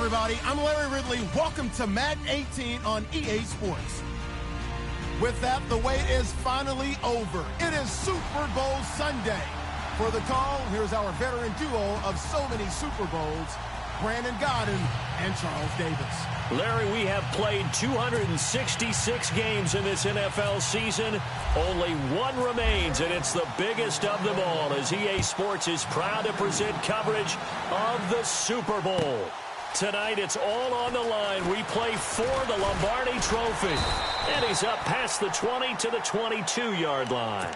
everybody. I'm Larry Ridley. Welcome to Madden 18 on EA Sports. With that, the wait is finally over. It is Super Bowl Sunday. For the call, here's our veteran duo of so many Super Bowls, Brandon Godden and Charles Davis. Larry, we have played 266 games in this NFL season. Only one remains, and it's the biggest of them all, as EA Sports is proud to present coverage of the Super Bowl. Tonight, it's all on the line. We play for the Lombardi Trophy. And he's up past the 20 to the 22-yard line.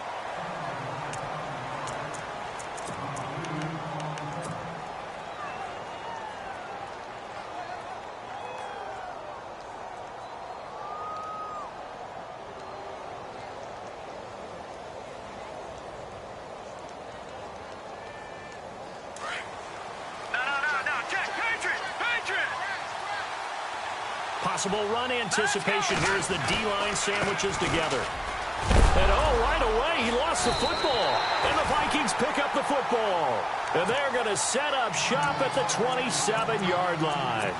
Possible run anticipation. Here's the D-line sandwiches together. And right away, he lost the football. And the Vikings pick up the football. And they're going to set up shop at the 27-yard line.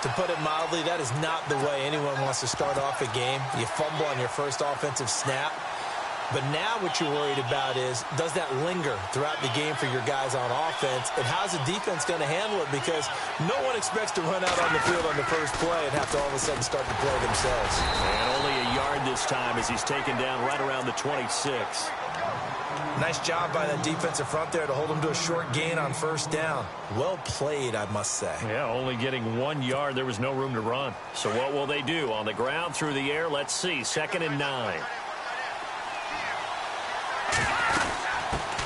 To put it mildly, that is not the way anyone wants to start off a game. You fumble on your first offensive snap. But now what you're worried about is, does that linger throughout the game for your guys on offense? And how's the defense going to handle it? Because no one expects to run out on the field on the first play and have to all of a sudden start to play themselves. And only a yard this time as he's taken down right around the 26. Nice job by that defensive front there to hold him to a short gain on first down. Well played, I must say. Yeah, only getting 1 yard. There was no room to run. So what will they do? On the ground, through the air, let's see. 2nd and 9.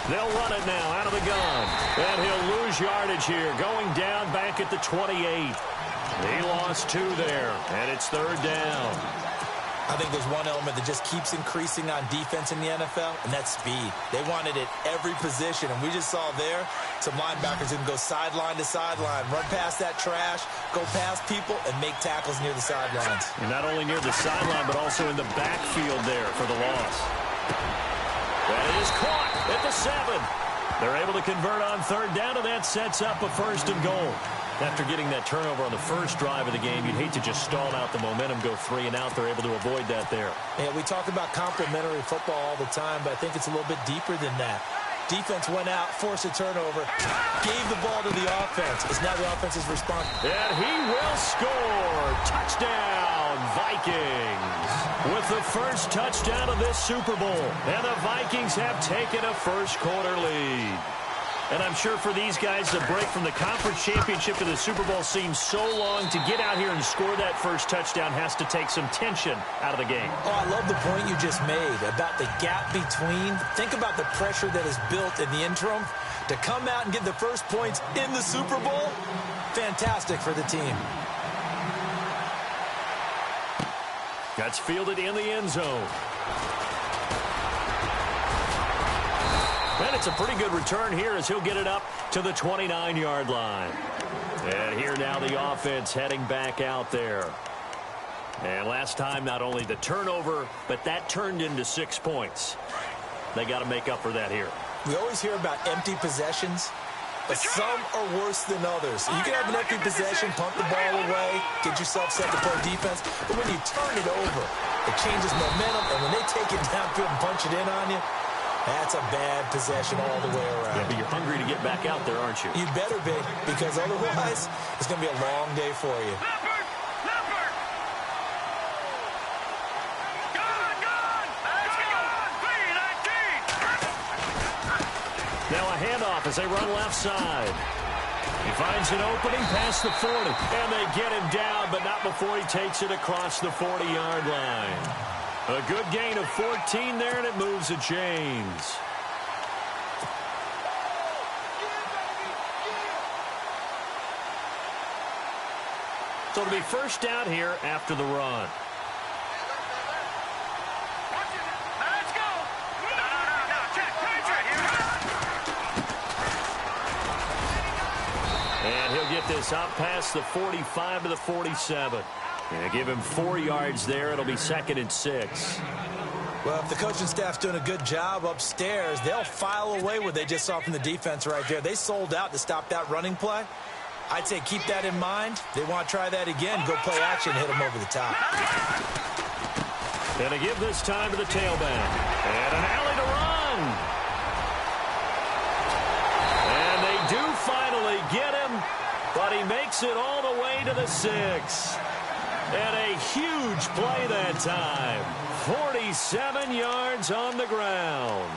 They'll run it now out of the gun. And he'll lose yardage here. Going down back at the 28. He lost 2 there. And it's 3rd down. I think there's one element that just keeps increasing on defense in the NFL, and that's speed. They want it at every position. And we just saw there some linebackers who can go sideline to sideline, run past that trash, go past people, and make tackles near the sidelines. And not only near the sideline, but also in the backfield there for the loss. That is caught at the 7. They're able to convert on 3rd down, and that sets up a 1st and goal. After getting that turnover on the first drive of the game, you'd hate to just stall out the momentum, go 3 and out. They're able to avoid that there. Yeah, we talk about complementary football all the time, but I think it's a little bit deeper than that. Defense went out, forced a turnover, gave the ball to the offense. It's now the offense's response. And he will score. Touchdown, Vikings. With the first touchdown of this Super Bowl. And the Vikings have taken a first-quarter lead. And I'm sure for these guys, the break from the conference championship to the Super Bowl seems so long. To get out here and score that first touchdown has to take some tension out of the game. Oh, I love the point you just made about the gap between. Think about the pressure that is built in the interim. To come out and get the first points in the Super Bowl, fantastic for the team. That's fielded in the end zone. And it's a pretty good return here as he'll get it up to the 29-yard line. And here now the offense heading back out there. And last time, not only the turnover, but that turned into 6 points. They got to make up for that here. We always hear about empty possessions, but some are worse than others. So you can have an empty possession, pump the ball away, get yourself set to play defense. But when you turn it over, it changes momentum. And when they take it downfield and punch it in on you, that's a bad possession all the way around. Yeah, but you're hungry to get back out there, aren't you? You better be, because otherwise it's going to be a long day for you. Now a handoff as they run left side. He finds an opening past the 40. And they get him down, but not before he takes it across the 40-yard line. A good gain of 14 there, and it moves the chains. So it'll be first down here after the run. Let's go. No. Check. And he'll get this up past the 45 to the 47. And give him 4 yards there. It'll be 2nd and 6. Well, if the coaching staff's doing a good job upstairs, they'll file away what they just saw from the defense right there. They sold out to stop that running play. I'd say keep that in mind. They want to try that again. Go play action, hit them over the top. And to give this time to the tailback. And an alley to run. And they do finally get him, but he makes it all the way to the 6. And a huge play that time. 47 yards on the ground.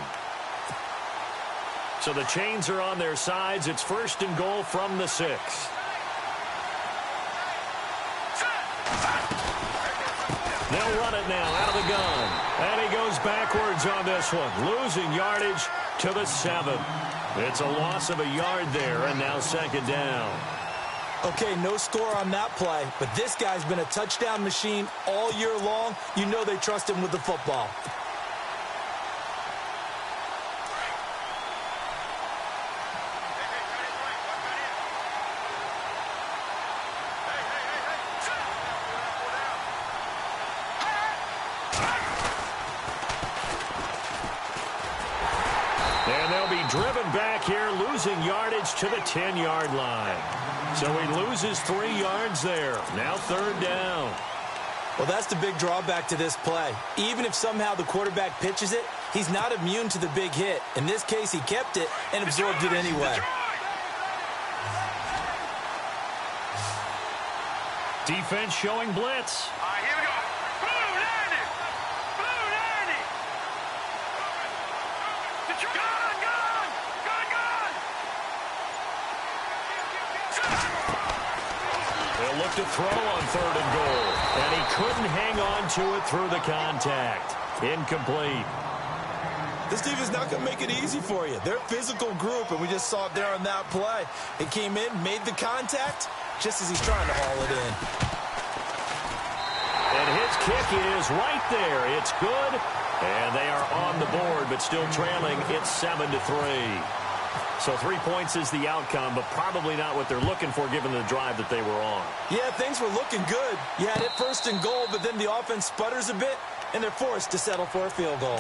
So the chains are on their sides. It's 1st and goal from the 6. They'll run it now out of the gun. And he goes backwards on this one, losing yardage to the 7. It's a loss of a yard there, and now 2nd down. Okay, no score on that play, but this guy's been a touchdown machine all year long. You know they trust him with the football. And they'll be driven back here, losing yardage to the 10-yard line. So he loses 3 yards there. Now 3rd down. Well, that's the big drawback to this play. Even if somehow the quarterback pitches it, he's not immune to the big hit. In this case, he kept it and absorbed it anyway. Defense showing blitz. All right, here we go. Blue 90. Blue 90. They'll look to throw on 3rd and goal. And he couldn't hang on to it through the contact. Incomplete. This defense is not going to make it easy for you. They're a physical group, and we just saw it there on that play. It came in, made the contact, just as he's trying to haul it in. And his kick is right there. It's good. And they are on the board, but still trailing. It's 7-3. So 3 points is the outcome, but probably not what they're looking for given the drive that they were on. Yeah, things were looking good. You had it 1st and goal, but then the offense sputters a bit, and they're forced to settle for a field goal.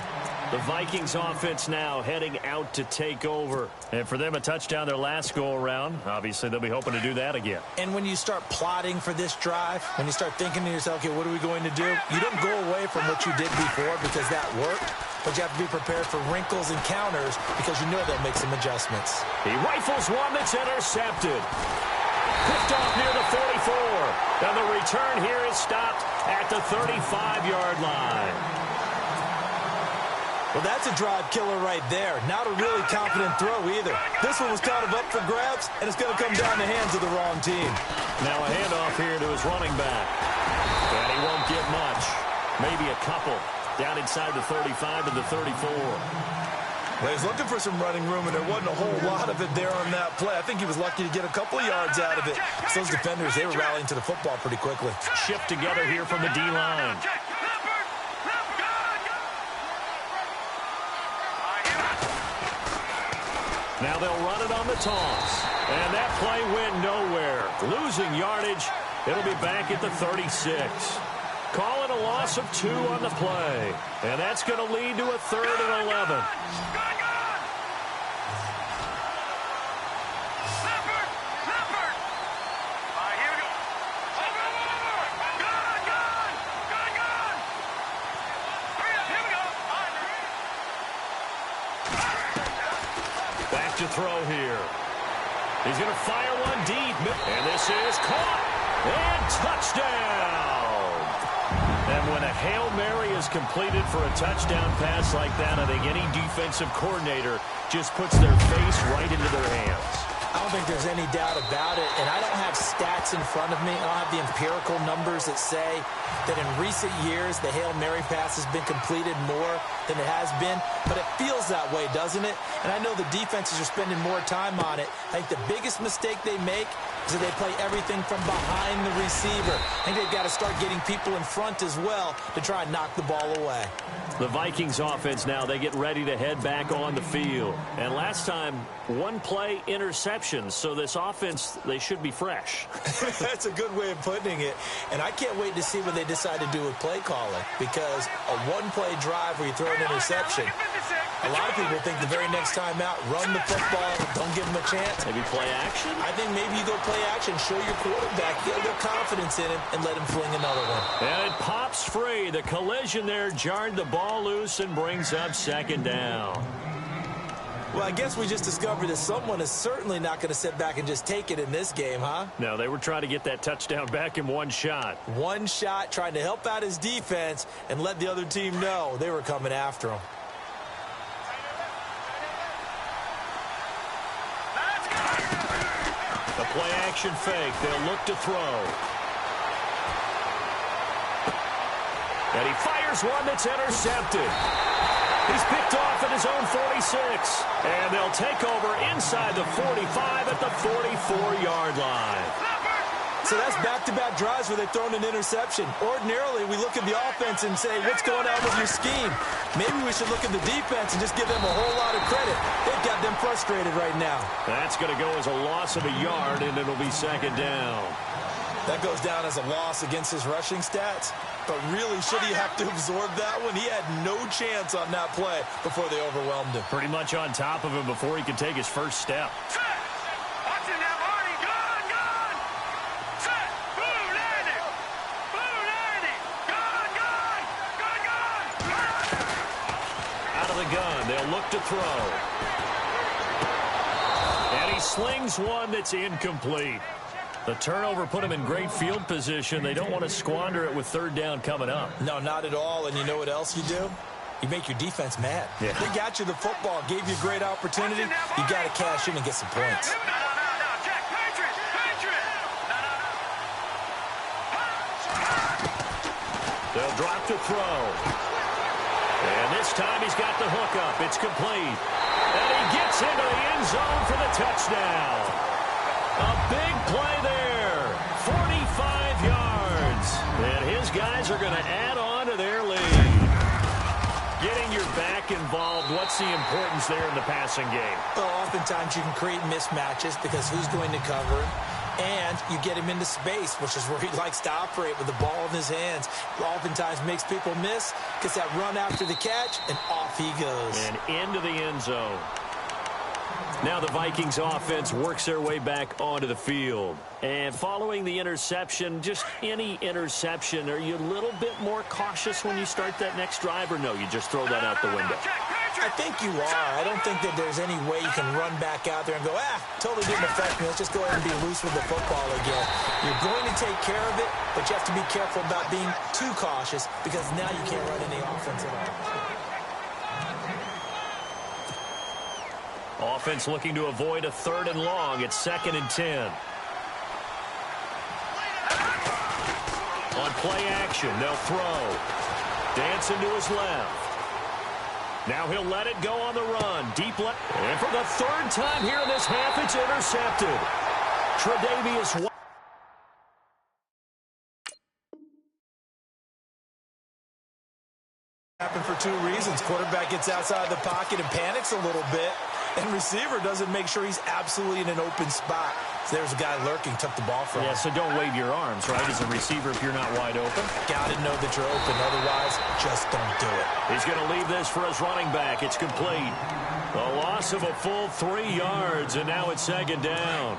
The Vikings offense now heading out to take over. And for them, a touchdown their last go-around. Obviously, they'll be hoping to do that again. And when you start plotting for this drive, when you start thinking to yourself, okay, what are we going to do? You don't go away from what you did before because that worked, but you have to be prepared for wrinkles and counters because you know they'll make some adjustments. He rifles one that's intercepted. Picked off near the 44. And the return here is stopped at the 35-yard line. Well, that's a drive killer right there. Not a really confident throw either. This one was kind of up for grabs, and it's going to come down the hands of the wrong team. Now a handoff here to his running back. And he won't get much. Maybe a couple. Down inside the 35 and the 34. Well, he's looking for some running room, and there wasn't a whole lot of it there on that play. I think he was lucky to get a couple of yards out of it. Those defenders, they were rallying to the football pretty quickly. Shift together here from the D-line. Now they'll run it on the toss. And that play went nowhere. Losing yardage. It'll be back at the 36. Call it a loss of 2 on the play. And that's going to lead to a 3rd and 11. Back to throw here. He's going to fire one deep. And this is caught. And touchdown. And when a Hail Mary is completed for a touchdown pass like that, I think any defensive coordinator just puts their face right into their hands. I don't think there's any doubt about it, and I don't have stats in front of me. I don't have the empirical numbers that say that in recent years the Hail Mary pass has been completed more than it has been, but it feels that way, doesn't it? And I know the defenses are spending more time on it. I think the biggest mistake they make is that they play everything from behind the receiver. I think they've got to start getting people in front as well to try and knock the ball away. The Vikings offense now, they get ready to head back on the field. And last time, one play interception. options, so this offense, they should be fresh. That's a good way of putting it. And I can't wait to see what they decide to do with play calling, because a one-play drive where you throw an interception, a lot of people think the very next time out, run the football, don't give them a chance. Maybe play action? I think maybe you go play action, show your quarterback, get a little confidence in him, and let him fling another one. And it pops free. The collision there jarred the ball loose and brings up second down. Well, I guess we just discovered that someone is certainly not going to sit back and just take it in this game, huh? No, they were trying to get that touchdown back in one shot. One shot, trying to help out his defense and let the other team know they were coming after him. The play-action fake. They'll look to throw. And he fires one that's intercepted. He's picked off at his own 46. And they'll take over inside the 45 at the 44-yard line. So that's back-to-back drives where they've thrown an interception. Ordinarily, we look at the offense and say, what's going on with your scheme? Maybe we should look at the defense and just give them a whole lot of credit. They've got them frustrated right now. That's going to go as a loss of a yard, and it'll be second down. That goes down as a loss against his rushing stats. But really, should he have to absorb that one? He had no chance on that play before they overwhelmed him. Pretty much on top of him before he could take his first step. Out of the gun, they'll look to throw. And he slings one that's incomplete. The turnover put him in great field position. They don't want to squander it with third down coming up. No, not at all. And you know what else you do? You make your defense mad. Yeah. They got you the football, gave you a great opportunity. You got to cash in and get some points. They'll drop to throw. And this time he's got the hook up. It's complete. And he gets into the end zone for the touchdown. A big play there. 45 yards. And his guys are going to add on to their lead. Getting your back involved, what's the importance there in the passing game? Well, oftentimes you can create mismatches because who's going to cover him? And you get him into space, which is where he likes to operate with the ball in his hands. Oftentimes makes people miss, gets that run after the catch, and off he goes. And into the end zone. Now the Vikings offense works their way back onto the field. And following the interception, just any interception, are you a little bit more cautious when you start that next drive, or no, you just throw that out the window? I think you are. I don't think that there's any way you can run back out there and go, totally didn't affect me. Let's just go ahead and be loose with the football again. You're going to take care of it, but you have to be careful about being too cautious because now you can't run any offense at all. Offense looking to avoid a third and long. It's 2nd and 10. On play action, they'll throw. Dancing to his left. Now he'll let it go on the run. Deep left. And for the third time here in this half, it's intercepted. Tre'Davious White. Happen for two reasons. Quarterback gets outside the pocket and panics a little bit, and receiver doesn't make sure he's absolutely in an open spot. So there's a guy lurking, took the ball from him. Yeah, so don't wave your arms, right, as a receiver if you're not wide open. Got to know that you're open. Otherwise, just don't do it. He's going to leave this for his running back. It's complete. A loss of a full 3 yards, and now it's 2nd down.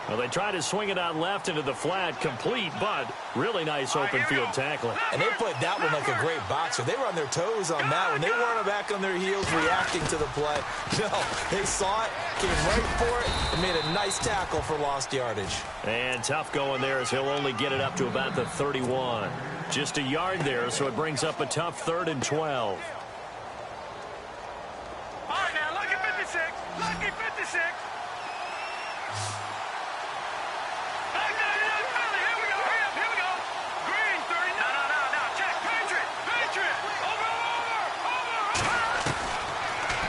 Well, they tried to swing it out left into the flat, complete, but really nice open field tackling. And they played that one like a great boxer. They were on their toes on that one. They weren't back on their heels reacting to the play. No, they saw it, came right for it, and made a nice tackle for lost yardage. And tough going there as he'll only get it up to about the 31. Just a yard there, so it brings up a tough 3rd and 12. All right, now, lucky 56. Lucky 56.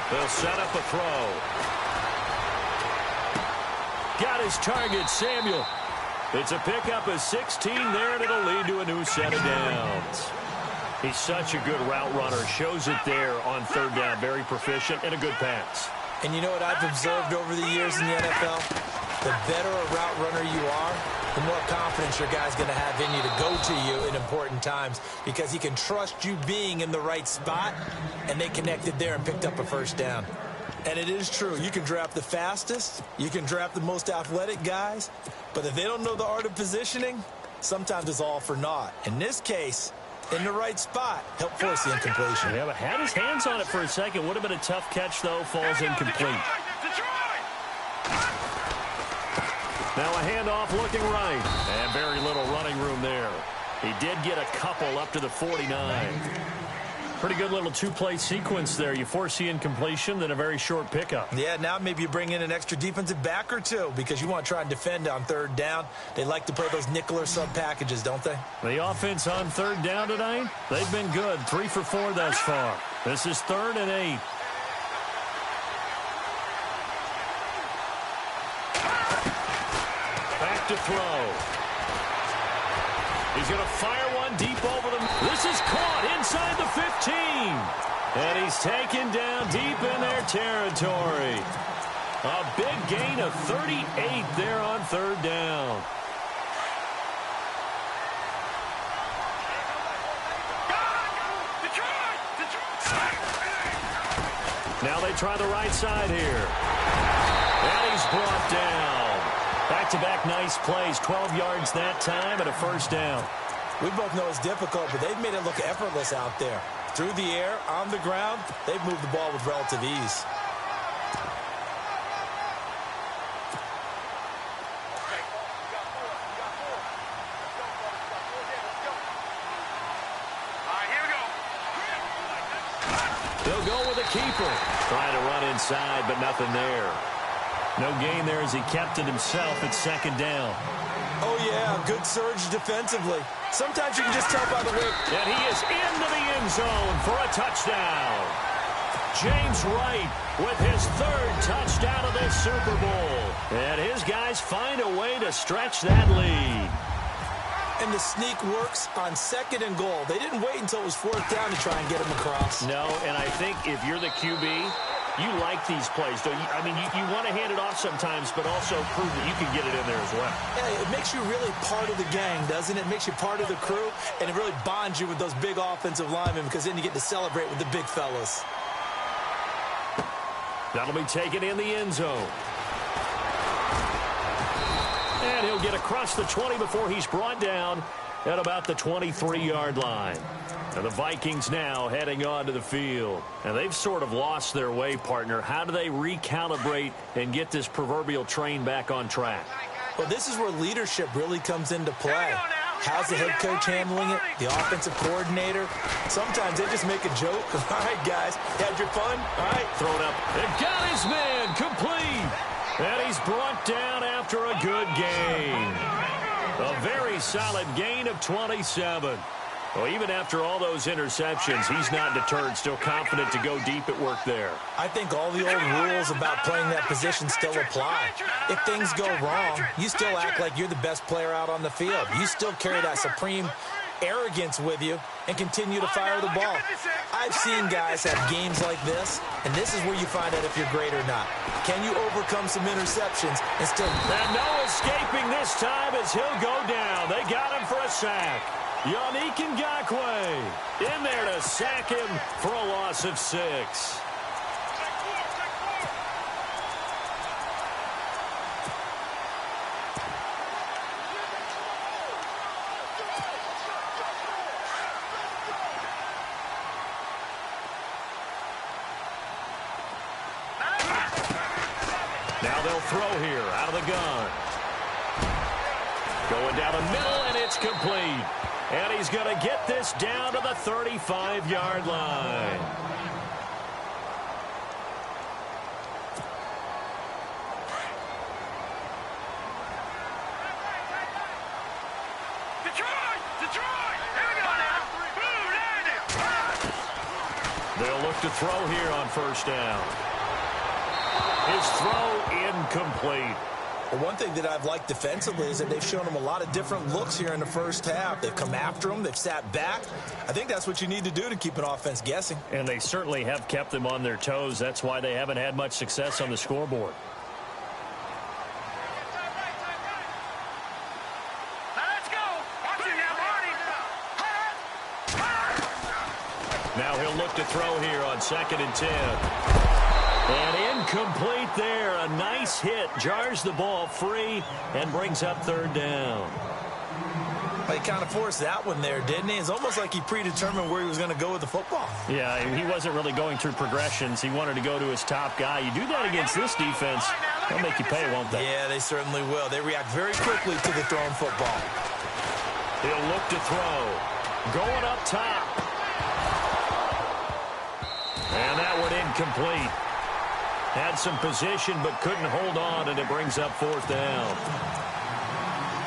They'll set up a throw. Got his target, Samuel. It's a pickup of 16 there, and it'll lead to a new set of downs. He's such a good route runner. Shows it there on 3rd down. Very proficient and a good pass. And you know what I've observed over the years in the NFL? The better a route runner you are, the more confidence your guy's going to have in you to go to you in important times because he can trust you being in the right spot, and they connected there and picked up a first down. And it is true. You can draft the fastest. You can draft the most athletic guys. But if they don't know the art of positioning, sometimes it's all for naught. In this case, in the right spot, help force the incompletion. Yeah, but had his hands on it for a second. Would have been a tough catch, though. Falls incomplete. Now a handoff looking right. And very little running room there. He did get a couple up to the 49. Pretty good little two-play sequence there. You force the incompletion, then a very short pickup. Yeah, now maybe you bring in an extra defensive back or two because you want to try and defend on third down. They like to play those nickel or sub packages, don't they? The offense on third down tonight, they've been good. 3 for 4 thus far. This is 3rd and 8. Back to throw. He's going to fire one deep over them. This is caught inside the 15. And he's taken down deep in their territory. A big gain of 38 there on third down. Now they try the right side here. And he's brought down. Back-to-back nice plays, 12 yards that time and a first down. We both know it's difficult, but they've made it look effortless out there. Through the air, on the ground, they've moved the ball with relative ease. They'll go with a keeper. Trying to run inside, but nothing there. No gain there as he kept it himself at second down. Oh, yeah, good surge defensively. Sometimes you can just tell by the way. And he is into the end zone for a touchdown. James Wright with his 3rd touchdown of this Super Bowl. And his guys find a way to stretch that lead. And the sneak works on 2nd and goal. They didn't wait until it was 4th down to try and get him across. No, and I think if you're the QB, you like these plays, don't you? I mean, you want to hand it off sometimes, but also prove that you can get it in there as well. Yeah, it makes you really part of the gang, doesn't it? It makes you part of the crew, and it really bonds you with those big offensive linemen because then you get to celebrate with the big fellas. That'll be taken in the end zone. And he'll get across the 20 before he's brought down at about the 23-yard line. And the Vikings now heading onto the field. And they've sort of lost their way, partner. How do they recalibrate and get this proverbial train back on track? Well, this is where leadership really comes into play. How's the head coach handling it? The offensive coordinator? Sometimes they just make a joke. All right, guys, had your fun? All right. Throw it up. And got his man complete. And he's brought down after a good gain. A very solid gain of 27. Well, even after all those interceptions, he's not deterred, still confident to go deep at work there. I think all the old rules about playing that position still apply. If things go wrong, you still act like you're the best player out on the field. You still carry that supreme arrogance with you and continue to fire the ball. I've seen guys have games like this, and this is where you find out if you're great or not. Can you overcome some interceptions and still... And no escaping this time as he'll go down. They got him for a sack. Yannick Ngakoue in there to sack him for a loss of 6. Now they'll throw here out of the gun. Going down the middle, and it's complete. And he's going to get this down to the 35-yard line. Detroit! Here we go now. They'll look to throw here on first down. His throw incomplete. Well, one thing that I've liked defensively is that they've shown him a lot of different looks here in the first half. They've come after him. They've sat back. I think that's what you need to do to keep an offense guessing. And they certainly have kept them on their toes. That's why they haven't had much success on the scoreboard. Now he'll look to throw here on 2nd and 10. And incomplete there. A nice hit. Jars the ball free and brings up 3rd down. He kind of forced that one there, didn't he? It's almost like he predetermined where he was going to go with the football. Yeah, he wasn't really going through progressions. He wanted to go to his top guy. You do that against this defense, they'll make you pay, won't they? Yeah, they certainly will. They react very quickly to the thrown football. He'll look to throw. Going up top. And that one incomplete. Had some position but couldn't hold on, and it brings up 4th down.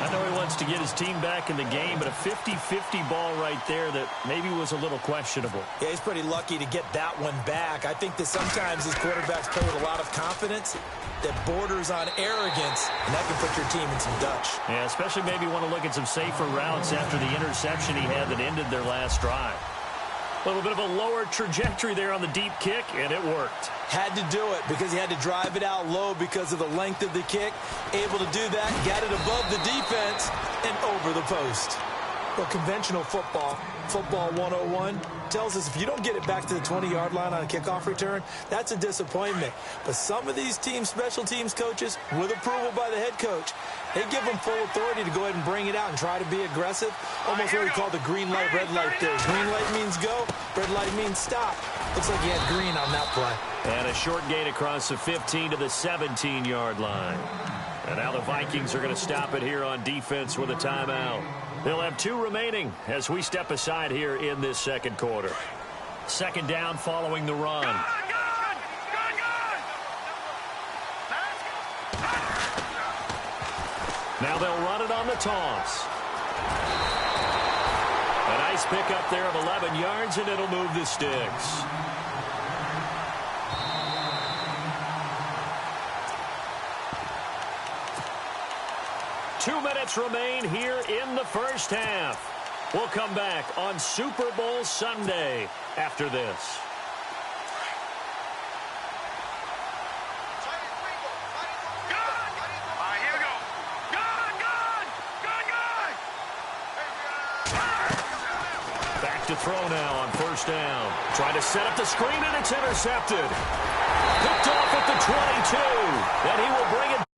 I know he wants to get his team back in the game, but a 50-50 ball right there that maybe was a little questionable. Yeah, he's pretty lucky to get that one back. I think that sometimes these quarterbacks play with a lot of confidence that borders on arrogance, and that can put your team in some Dutch. Yeah, especially maybe want to look at some safer routes after the interception he had that ended their last drive. A little bit of a lower trajectory there on the deep kick, and it worked. Had to do it because he had to drive it out low because of the length of the kick. Able to do that, got it above the defense, and over the post. Well, conventional football 101, tells us if you don't get it back to the 20-yard line on a kickoff return, that's a disappointment. But some of these special teams coaches, with approval by the head coach, they give them full authority to go ahead and bring it out and try to be aggressive. Almost what we call the green light, red light theory. Green light means go, red light means stop. Looks like he had green on that play. And a short gain across the 15 to the 17-yard line. And now the Vikings are going to stop it here on defense with a timeout. They'll have 2 remaining as we step aside here in this 2nd quarter. 2nd down following the run. Now they'll run it on the toss. A nice pickup there of 11 yards, and it'll move the sticks. Two minutes remain here in the first half. We'll come back on Super Bowl Sunday after this. Back to throw now on 1st down. Trying to set up the screen, and it's intercepted. Picked off at the 22. And he will bring it